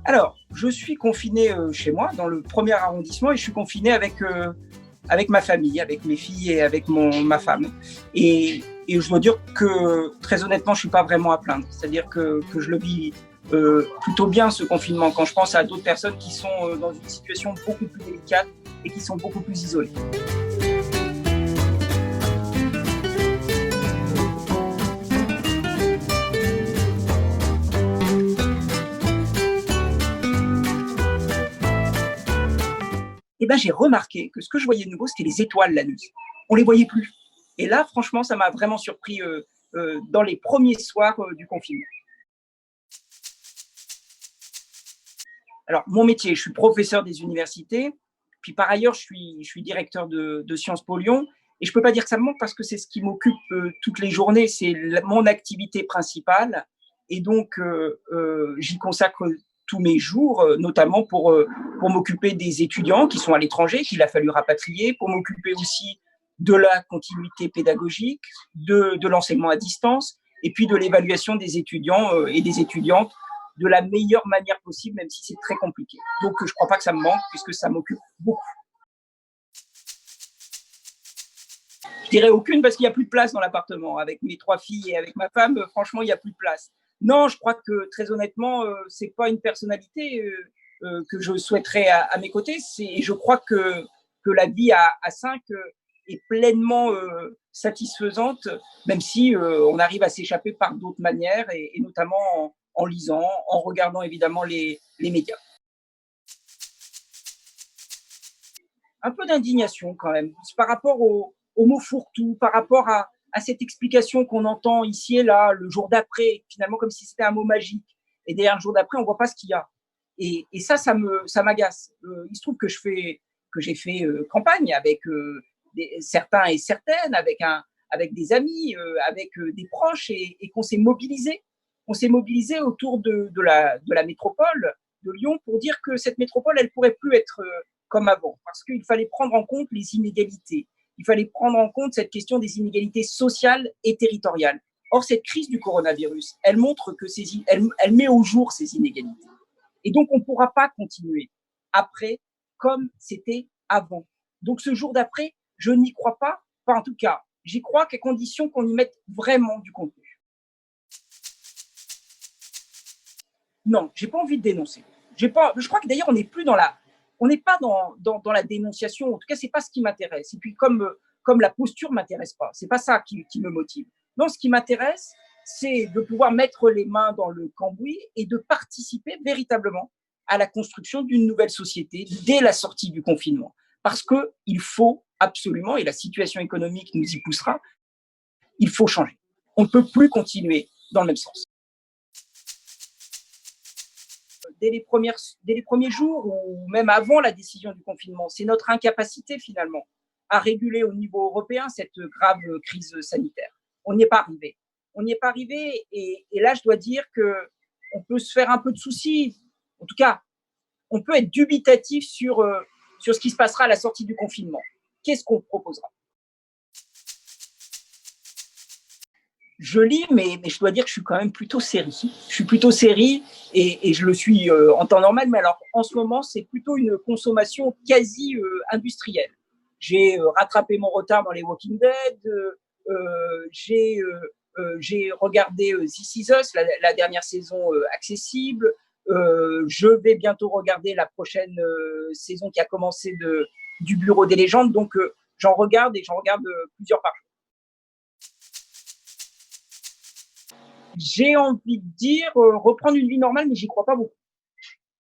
Alors, je suis confiné chez moi, dans le premier arrondissement, et je suis confiné avec ma famille, avec mes filles et avec ma femme. Et je dois dire que, très honnêtement, je ne suis pas vraiment à plaindre. C'est-à-dire que je le vis plutôt bien, ce confinement, quand je pense à d'autres personnes qui sont dans une situation beaucoup plus délicate et qui sont beaucoup plus isolées. Et ben, j'ai remarqué que ce que je voyais de nouveau, c'était les étoiles la nuit. On les voyait plus. Et là, franchement, ça m'a vraiment surpris dans les premiers soirs du confinement. Alors, mon métier, je suis professeur des universités, puis par ailleurs, je suis directeur de Sciences Po Lyon, et je ne peux pas dire que ça me manque parce que c'est ce qui m'occupe toutes les journées, c'est mon activité principale, et donc j'y consacre tous mes jours, notamment pour m'occuper des étudiants qui sont à l'étranger, qu'il a fallu rapatrier, pour m'occuper aussi de la continuité pédagogique, de l'enseignement à distance, et puis de l'évaluation des étudiants et des étudiantes de la meilleure manière possible, même si c'est très compliqué. Donc, je ne crois pas que ça me manque, puisque ça m'occupe beaucoup. Je dirais aucune, parce qu'il n'y a plus de place dans l'appartement. Avec mes 3 filles et avec ma femme, franchement, il n'y a plus de place. Non, je crois que, très honnêtement, ce n'est pas une personnalité que je souhaiterais à mes côtés. Je crois que la vie à 5 est pleinement satisfaisante, même si on arrive à s'échapper par d'autres manières, et notamment en lisant, en regardant évidemment les médias. Un peu d'indignation quand même, par rapport au mot fourre-tout, par rapport à cette explication qu'on entend ici et là, le jour d'après, finalement comme si c'était un mot magique. Et derrière le jour d'après, on ne voit pas ce qu'il y a. Et ça m'agace. Il se trouve que j'ai fait campagne avec certains et certaines, avec des amis, avec des proches, et qu'on s'est mobilisé. On s'est mobilisé autour de la métropole de Lyon pour dire que cette métropole, elle ne pourrait plus être comme avant, parce qu'il fallait prendre en compte les inégalités. Il fallait prendre en compte cette question des inégalités sociales et territoriales. Or, cette crise du coronavirus, elle montre que elle met au jour ces inégalités. Et donc, on ne pourra pas continuer après comme c'était avant. Donc, ce jour d'après, je n'y crois pas. Enfin, en tout cas, j'y crois qu'à condition qu'on y mette vraiment du contenu. Non, j'ai pas envie de dénoncer. Je crois que d'ailleurs, on n'est pas dans la dénonciation. En tout cas, c'est pas ce qui m'intéresse. Et puis, comme la posture m'intéresse pas, c'est pas ça qui me motive. Non, ce qui m'intéresse, c'est de pouvoir mettre les mains dans le cambouis et de participer véritablement à la construction d'une nouvelle société dès la sortie du confinement. Parce qu'il faut absolument, et la situation économique nous y poussera, il faut changer. On ne peut plus continuer dans le même sens. Dès les premiers jours, ou même avant la décision du confinement, c'est notre incapacité finalement à réguler au niveau européen cette grave crise sanitaire. On n'y est pas arrivé. On n'y est pas arrivé, et là, je dois dire qu'on peut se faire un peu de soucis. En tout cas, on peut être dubitatif sur ce qui se passera à la sortie du confinement. Qu'est-ce qu'on proposera? Je lis, mais je dois dire que je suis quand même plutôt série. Je suis plutôt série, et je le suis en temps normal, mais alors en ce moment, c'est plutôt une consommation quasi industrielle. J'ai rattrapé mon retard dans les Walking Dead, j'ai regardé This Is Us, la dernière saison accessible. Je vais bientôt regarder la prochaine saison qui a commencé du Bureau des légendes, donc j'en regarde plusieurs par jour. J'ai envie de dire reprendre une vie normale, mais j'y crois pas beaucoup.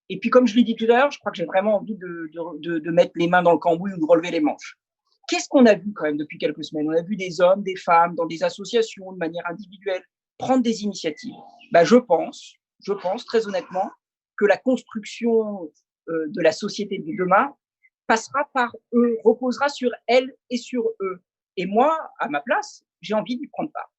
Et puis, comme je l'ai dit tout à l'heure, je crois que j'ai vraiment envie de mettre les mains dans le cambouis ou de relever les manches. Qu'est-ce qu'on a vu quand même depuis quelques semaines? On a vu des hommes, des femmes, dans des associations, de manière individuelle, prendre des initiatives. Je pense très honnêtement que la construction de la société de demain passera par eux, reposera sur elles et sur eux. Et moi, à ma place, j'ai envie d'y prendre part.